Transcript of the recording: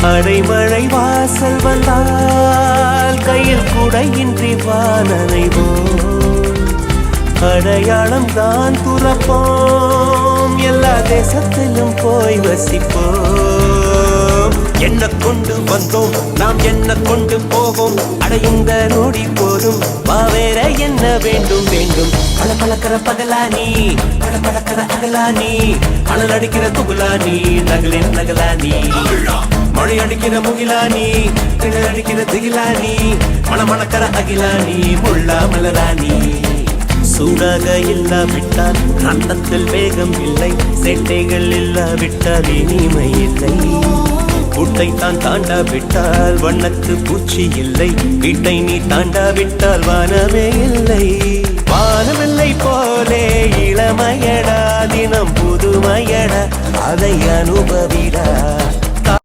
அடைமழை வாசல் வந்தால் கையில் குடையின்றி வானனைவோம். அடையாளம் தான் துறப்போம், எல்லா தேசத்திலும் போய் வசிப்போம். என்ன கொண்டு வந்தோம் நாம் என்ன கொண்டு போவோம், அடையுங்க நோடி போதும் வா வேற என்ன வேண்டும் வேண்டும். பல பழக்கிற பகலானி பல பழக்கிற அகலானி, மணல் அடிக்கிற துகுலானி நகலின் நகலானி, மழை அடிக்கிற முகிலானி கிணறு அடிக்கிற திகிலானி, மணமணக்கிற அகிலானி முள்ளா மலராணி. சூடாக இல்லாவிட்டால் ரத்தத்தில் வேகம் இல்லை, சேட்டைகள் இல்லாவிட்டால் இனிமை இல்லை. கூட்டை தான் தாண்டாவிட்டால் வண்ணத்து பூச்சி இல்லை, வீட்டை நீ தாண்டாவிட்டால் வானமே இல்லை. வானமில்லை போலே இளமையடா, தினம் புதுமையடா, அதை அனுபவிடா.